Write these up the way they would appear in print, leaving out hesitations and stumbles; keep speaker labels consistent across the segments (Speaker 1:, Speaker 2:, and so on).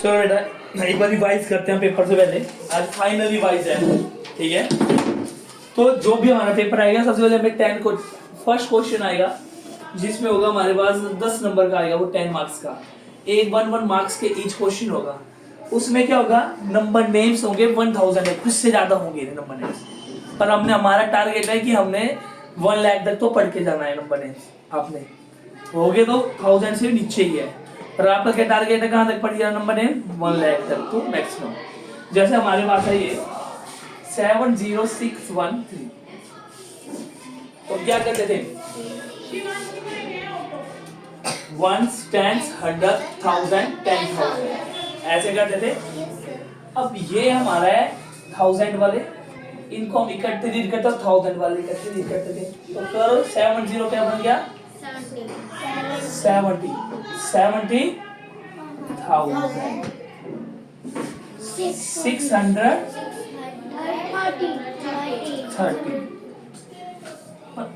Speaker 1: चलो बेटा एक बार रिवाइज करते हैं पेपर से पहले। आज फाइनल रिवाइज है, ठीक है। तो जो भी हमारा पेपर आएगा सबसे पहले हमें 10 को फर्स्ट क्वेश्चन आएगा जिसमें होगा हमारे पास 10 नंबर का आएगा, वो 10 मार्क्स का। एक 1 मार्क्स के ईच क्वेश्चन होगा। उसमें क्या होगा, नंबर नेम्स होंगे 1000 है, कुछ से ज्यादा होंगे नंबर नेम्स। पर हमने हमारा टारगेट है कि हमने 1 लाख तक तो पढ़ के जाना है नंबर नेम्स। आपने हो गए तो 1000 से नीचे ही है, पर आपका क्या टारगेट है, कहाँ तक पढ़ जाना नंबर नेम 1 लाख तक तो मैक्सिमम। जैसे हमारे पास है ये 70613, तो क्या करते थे, 1 10 100 1000 10,000 ऐसे करते थे। अब ये हमारा है 1000 वाले, इनको हम इकट्ठे रीड करते, 1000 वाले इकट्ठे रीड करते थे। तो करो 70 क्या बन गया, 70 70,000 630।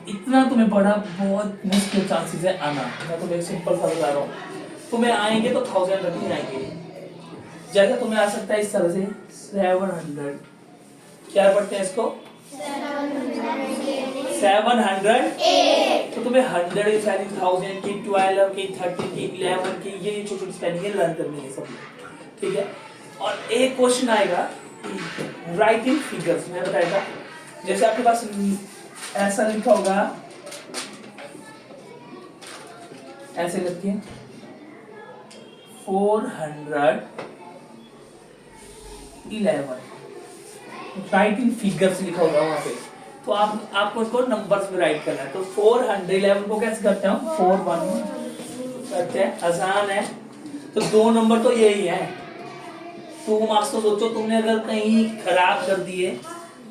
Speaker 1: इतना तुम्हें बड़ा बहुत मुश्किल चांसेस है आना। मैं तुम्हें सिंपल सा बता रहा हूँ, तुम्हें आएंगे तो 1000 तक ही आएंगे। जैसे तुम्हें आ सकता है इस तरह से 700, क्या पढ़ते हैं इसको 700, तो तुम्हें 100 की स्पेलिंग, 1000 की, 12 की, 30 की, 11 की, ये छोटी छोटी स्पेलिंग लर्न करनी है सब, ठीक है। और एक क्वेश्चन आएगा राइटिंग फिगर्स में बताएगा। जैसे आपके पास ऐसा लिखा होगा, ऐसे करके 411 राइटिंग फिगर्स लिखा होगा वहां पे। तो आपको इसको नंबर्स में राइट करना है। तो 411 को कैसे करते हैं, 41 करते हैं, आसान है। तो 2 नंबर तो यही है। 2 मार्क्स तो सोचो, तुमने अगर कहीं खराब कर दिए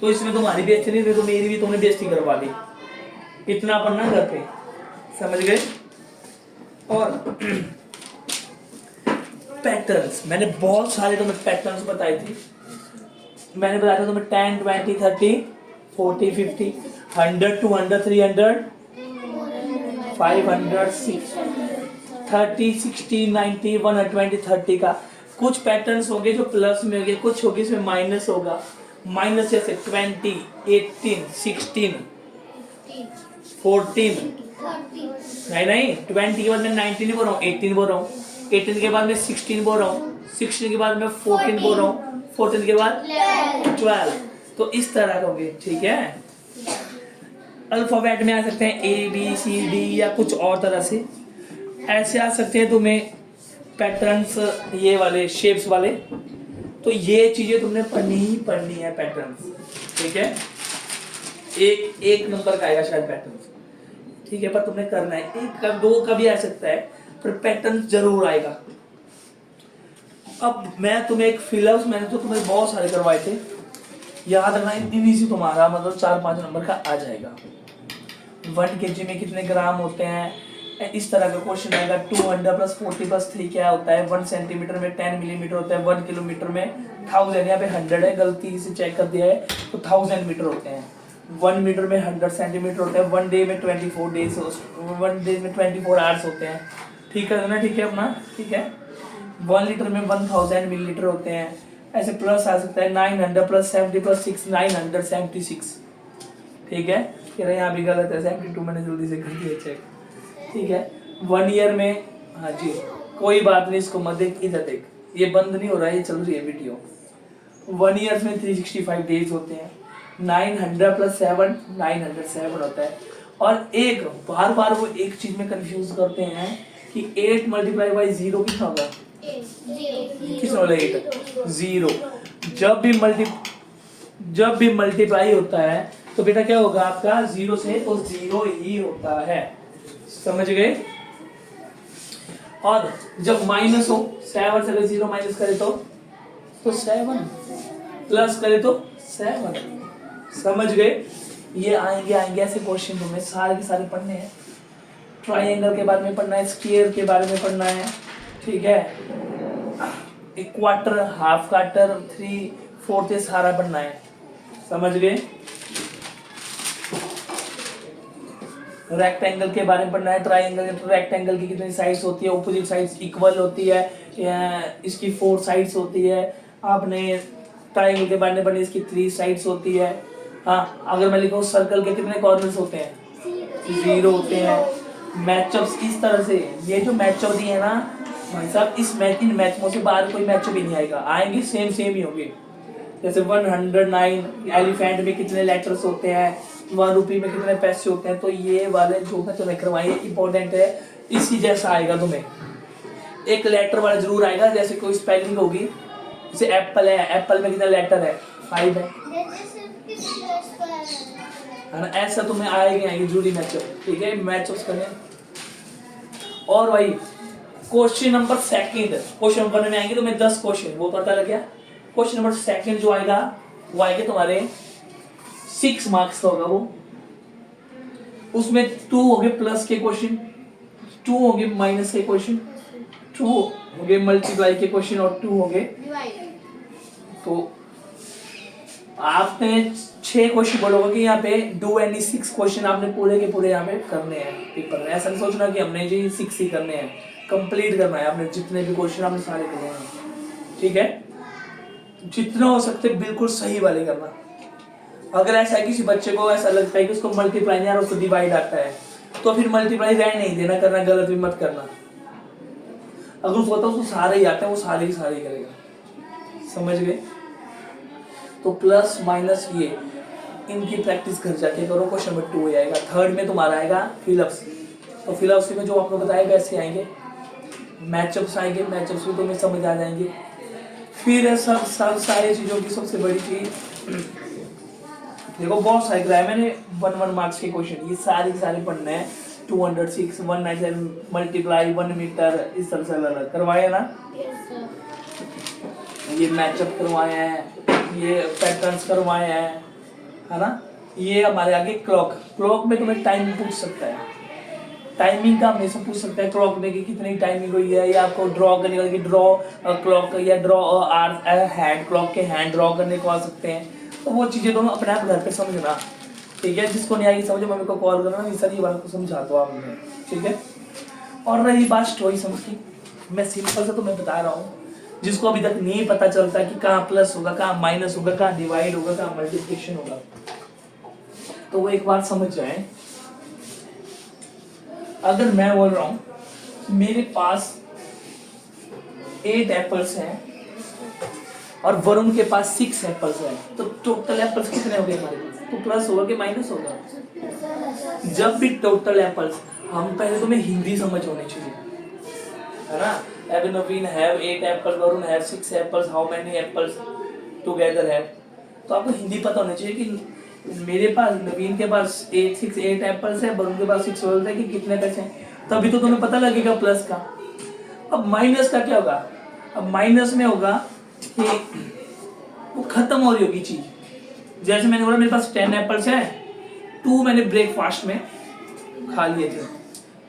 Speaker 1: तो इसमें तुम्हारी बेइज्जती नहीं, तो मेरी भी तुमने बेइज्जती करवा दी। इतना पढ़ना घर पे, समझ गए। और पैटर्न्स, मैंने बहुत सारे तुम्हें पैटर्न्स बताए थे। मैंने बताया था तुम्हें 10 20 30 40 50 100 200 300 500 630 60 90 120 30 का। कुछ पैटर्न्स होंगे जो प्लस में होंगे, कुछ होगी इसमें माइनस होगा। माइनस जैसे 20 18 16 14 नहीं 20 के बाद मैं 19 बोल रहा हूँ, 18 बोल रहा हूँ, 18 के बाद मैं 16 बोल रहा हूँ, 16 के बाद मैं 14 बोल रहा हूँ, 14 के बाद 12। तो इस तरह का होंगे, ठीक है। अल्फाबेट में आ सकते हैं ABCD या कुछ और तरह से ऐसे आ सकते हैं तुम्हें पैटर्न्स, ये वाले शेप्स वाले। तो ये चीजें तुमने पढ़नी ही पढ़नी है, पैटर्न्स, ठीक है। एक नंबर का आएगा शायद पैटर्न्स, ठीक है, पर तुमने करना है। 1 का 2 का भी आ सकता है, पर पैटर्न जरूर आएगा। अब मैं तुम्हें एक फिलहाल, मैंने तो तुम्हें बहुत सारे करवाए थे, याद रखना। इजी तुम्हारा मतलब 4-5 नंबर का आ जाएगा। 1 kg में कितने ग्राम होते हैं, इस तरह का क्वेश्चन आएगा। 200 + 40 + 3 क्या होता है, 1 सेंटीमीटर में 10 मिलीमीटर होता है, 1 किलोमीटर में 1000, यहाँ पे 100 है, गलती से चेक कर दिया है, तो 1000 मीटर होते हैं। 1 मीटर में 100 सेंटीमीटर होता है। 1 डे में 24 डेज, 1 डे में 24 आवर्स होते हैं, ठीक है ना, ठीक है अपना, ठीक है। 1 लीटर में 1000 मिलीलीटर होते हैं। ऐसे प्लस आ सकता है 900 + 70 + 6 976, ठीक है। फिर यहाँ भी गलत है, 72 मैंने जल्दी से कर दिया चेक, ठीक है। 1 ईयर में, हाँ जी कोई बात नहीं, इसको मत देख, इधर देख, ये बंद नहीं हो रहा है, ये चल रही है वीडियो। 1 ईयर में 365 डेज होते हैं। 900 + 7 907 होता है। और एक बार बार वो एक चीज में कंफ्यूज करते हैं कि 8 × 0 कितना होगा, कितना होगा 8 0। जब भी मल्टीप्लाई होता है तो बेटा क्या होगा आपका, 0 से तो 0 ही होता है, समझ गए। और जब माइनस हो, 7 से अगर 0 माइनस करे तो 7, प्लस करे तो 7, समझ गए। ये आएंगे ऐसे क्वेश्चन तुम्हें सारे के सारे पढ़ने हैं। ट्राइंगल के बारे में पढ़ना है, स्क्वायर के बारे में पढ़ना है, ठीक है। एक क्वार्टर, हाफ क्वार्टर, 3/4 ये सारा पढ़ना है, समझ गए। रेक्टेंगल के बारे में पढ़ना है, ट्राइंगल रेक्टेंगल की कितनी साइड्स होती है, ऑपोजिट साइड्स इक्वल होती है, इसकी 4 साइड्स होती है। आपने ट्रायंगल के बनने बनने इसकी 3 साइड्स होती है। हाँ, अगर मैं लिखूँ सर्कल के कितने कॉर्नर्स होते हैं? 0 होते हैं। मैचअप्स इस तरह से, ये जो मैचअप दिए है ना भाई साहब, इन मैचअपों से बाहर कोई मैचअप ही नहीं आएगा, आएंगे सेम ही होंगे। जैसे 109 एलिफेंट में कितने लेटर्स होते हैं, 1 रुपये में कितने पैसे होते हैं, तो ये वाले जो मैं तुम्हें करवाई इंपॉर्टेंट है। इसी जैसा आएगा तुम्हें, एक लेटर वाला जरूर आएगा। जैसे कोई स्पेलिंग होगी, जैसे एप्पल है, एप्पल में कितने लेटर है? 5 है ना। ऐसा तुम्हें आएगा जरूरी मैचअप, ठीक है, मैचअप्स करने। और भाई question number second, question number में आएंगे तुम्हें 10 क्वेश्चन, वो पता लग गया। क्वेश्चन नंबर सेकंड जो आएगा वो आएगा तुम्हारे 6 मार्क्स का होगा वो। उसमें 2 हो गए प्लस के क्वेश्चन, 2 हो गए माइनस के क्वेश्चन, 2 हो गए मल्टीप्लाई के क्वेश्चन और 2 हो गए। तो आपने 6 क्वेश्चन बोलोगे कि यहाँ पे डू एनी 6 क्वेश्चन आपने पूरे के पूरे यहाँ पे करने हैं पेपर में। ऐसा नहीं सोचना कि हमने जी 6 ही करने हैं, कंप्लीट करना है आपने। जितने भी क्वेश्चन आपने सारे करने हैं, ठीक है। जितना हो सकते बिल्कुल सही वाले करना। अगर ऐसा है किसी बच्चे को ऐसा लगता है कि उसको मल्टीप्लाई नहीं आ रहा, उसको डिवाइड आता है, तो फिर मल्टीप्लाई रहने नहीं देना, करना गलत भी मत करना। अगर उसको पता उसको सारे ही आते हैं, वो सारे ही करेगा, समझ गए। तो प्लस माइनस ये इनकी प्रैक्टिस घर जाके करो। क्वेश्चन नंबर 2 आएगा। थर्ड में तुम्हारा आएगा फिलअप्स। तो फिलअप्स में जो आपको बताया वैसे आएंगे, मैचअप्स आएंगे, मैचअप्स भी तुम्हें समझ आ जाएंगे। फिर सब सारी चीजों की सबसे बड़ी चीज, देखो बहुत सारे कराए मैंने 1 मार्क्स के क्वेश्चन, ये सारे पढ़ने हैं। 206, 197 मल्टीप्लाई 1 मीटर, इस तरह से अलग करवाए ना। ये मैचअप करवाए हैं, ये पैटर्न्स करवाए हैं, है ना। ये हमारे आगे क्लॉक में तुम्हें टाइम पूछ सकता है, टाइमिंग का हमेशा पूछ सकता है क्लॉक में कि कितनी टाइमिंग हुई है, या आपको ड्रॉ करने का कि ड्रॉ क्लॉक या ड्रॉ हैंड क्लॉक के हैंड ड्रॉ करने को आ सकते हैं। तो वो चीज़ें दोनों अपने आप घर पे समझना, ठीक है। जिसको नहीं आएगी समझ, मम्मी को कॉल करना, ये सारी बात को समझा दो आप मुझे, ठीक है। और रही बात स्टोरी समझ की, मैं सिंपल से तुम्हें बता रहा हूँ। जिसको अभी तक नहीं पता चलता कि कहाँ प्लस होगा, कहाँ माइनस होगा, कहाँ डिवाइड होगा, कहाँ मल्टीप्लिकेशन होगा, तो वो एक बार समझ जाए। अगर मैं बोल रहा हूं मेरे पास 8 एप्पल्स हैं और वरुण के पास 6 एप्पल्स हैं, तो टोटल एप्पल्स कितने हो गए हमारे पास? तो प्लस होगा कि माइनस होगा? जब भी टोटल एप्पल्स, हम पहले तुम्हें हिंदी समझ होनी चाहिए, है ना। Naveen have 8 apple, Varun have 6 apples, how many apples together have. तो आपको हिंदी पता होनी चाहिए कि मेरे पास, नवीन के पास 8 एप्पल्स है, वरुण के पास 6 एप्पल्स है, कि कितने पैसे हैं, तभी तो तुम्हें पता लगेगा प्लस का। अब माइनस का क्या होगा? अब माइनस में होगा कि वो खत्म हो रही होगी चीज। जैसे मैंने बोला मेरे पास 10 एप्पल्स है, 2 मैंने ब्रेकफास्ट में खा लिए थे,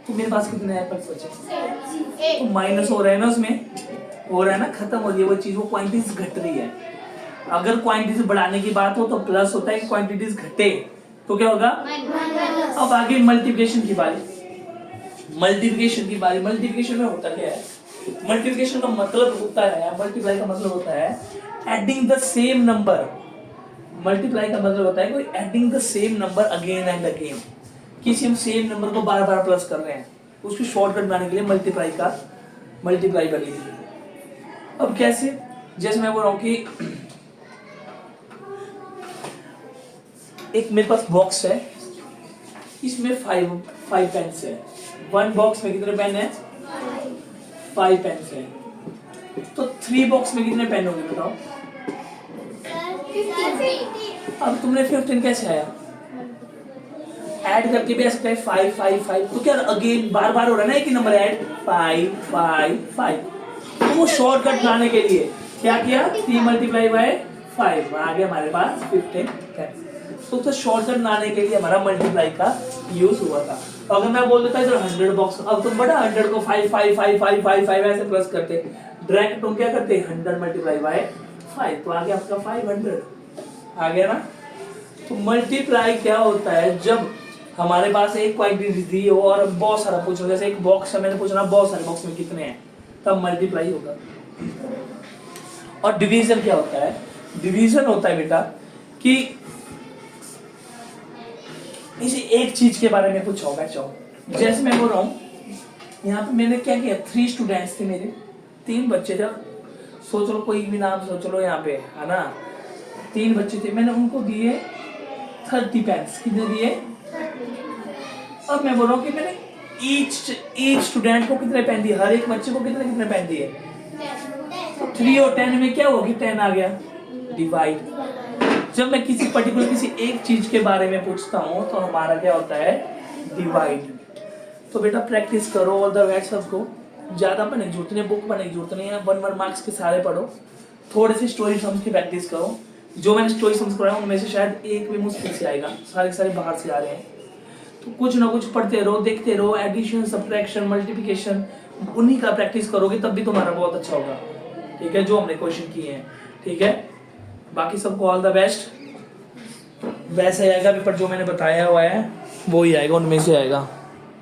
Speaker 1: तो मेरे पास कितने एप्पल्स बचे? तो माइनस हो रहा है ना, उसमें हो रहा है ना, खत्म हो रही है वो चीज, वो क्वांटिटीज घट रही है। अगर क्वांटिटीज बढ़ाने की बात हो तो प्लस होता है, क्वांटिटीज घटे तो क्या होगा? अब आगे मल्टीप्लिकेशन की बारी। मल्टीप्लिकेशन में होता क्या है? मल्टीप्लिकेशन का मतलब होता है, मल्टीप्लाई का मतलब होता है adding the same number. Multiply का मतलब होता है कोई adding the same number again and again, किसी हम सेम नंबर को बार बार प्लस कर रहे हैं, उसकी शॉर्टकट बनाने के लिए मल्टीप्लाई कर लीजिए। अब कैसे? जैसे मैं बोल रहा हूँ कि एक मेरे पास बॉक्स है, इसमें 5 पेन्स है। 1 बॉक्स में कितने पेन है? 5 पेन्स है। तो 3 बॉक्स में कितने पेन होंगे बताओ? 50। अब तुमने 15 कैसे आया? ऐड करके भी आ सकता है 5 5 5। तो क्या अगेन बार बार हो रहा है ना एक ही नंबर ऐड, 5 5 5। तो वो शॉर्टकट लाने के लिए क्या किया? 3 मल्टीप्लाई बाय 5 आ गया हमारे पास 15। तो शॉर्टकट लाने के लिए हमारा मल्टीप्लाई का यूज हुआ था। अगर मैं बोल देता इधर 100 बॉक्स, अब तुम बड़ा 100 को 5 5 5 5 5 5 ऐसे प्लस करते, डायरेक्ट तुम क्या करते? 100 मल्टीप्लाई बाय 5, तो आ गया आपका 500, आ गया ना। तो मल्टीप्लाई क्या होता है? जब हमारे पास एक क्वांटिटी दी हो और बहुत सारा पूछ रहा, जैसे एक बॉक्स है, मैंने पूछना बहुत सारे बॉक्स में कितने हैं, तब मल्टीप्लाई होगा। और डिवीजन क्या होता है? डिवीजन होता है बेटा कि इसी एक चीज के बारे में कुछ होगा। चाहो जैसे मैं बोल रहा हूँ, यहाँ पे मैंने क्या किया, 3 स्टूडेंट्स थे मेरे, 3 बच्चे थे। सोच लो कोई भी नाम सोच लो यहाँ पे, है ना। 3 बच्चे थे, मैंने उनको दिए 30 पेन्स। कितने दिए? अब मैं बोल रहा हूँ कि मैंने ईच स्टूडेंट को कितने पेन दिए, हर एक बच्चे को कितने कितने पेन दिए। 3 और 10 में क्या होगी? 10 आ गया। डिवाइड। जब मैं किसी पर्टिकुलर किसी एक चीज के बारे में पूछता हूँ तो हमारा क्या होता है? डिवाइड। तो बेटा प्रैक्टिस करो ऑल द वर्ड्स सबको, ज्यादा पढ़ने की जरूरत नहीं, बुक पढ़ने की जरूरत नहीं है। 1 मार्क्स के सारे पढ़ो, थोड़ी सी स्टोरी सम्स की प्रैक्टिस करो। जो मैंने स्टोरी सम्स पढ़ा उनमें से शायद एक भी मुश्किल से आएगा, सारे सारे बाहर से आ रहे हैं। तो कुछ ना कुछ पढ़ते रहो, देखते रहो, एडिशन, सब्ट्रैक्शन, मल्टीप्लिकेशन, उन्हीं का प्रैक्टिस करोगे तब भी तुम्हारा बहुत अच्छा होगा। ठीक है, जो हमने क्वेश्चन किए हैं। ठीक है, बाकी सबको ऑल द बेस्ट। वैसे आएगा पेपर जो मैंने बताया हुआ है वो ही आएगा, उनमें से आएगा।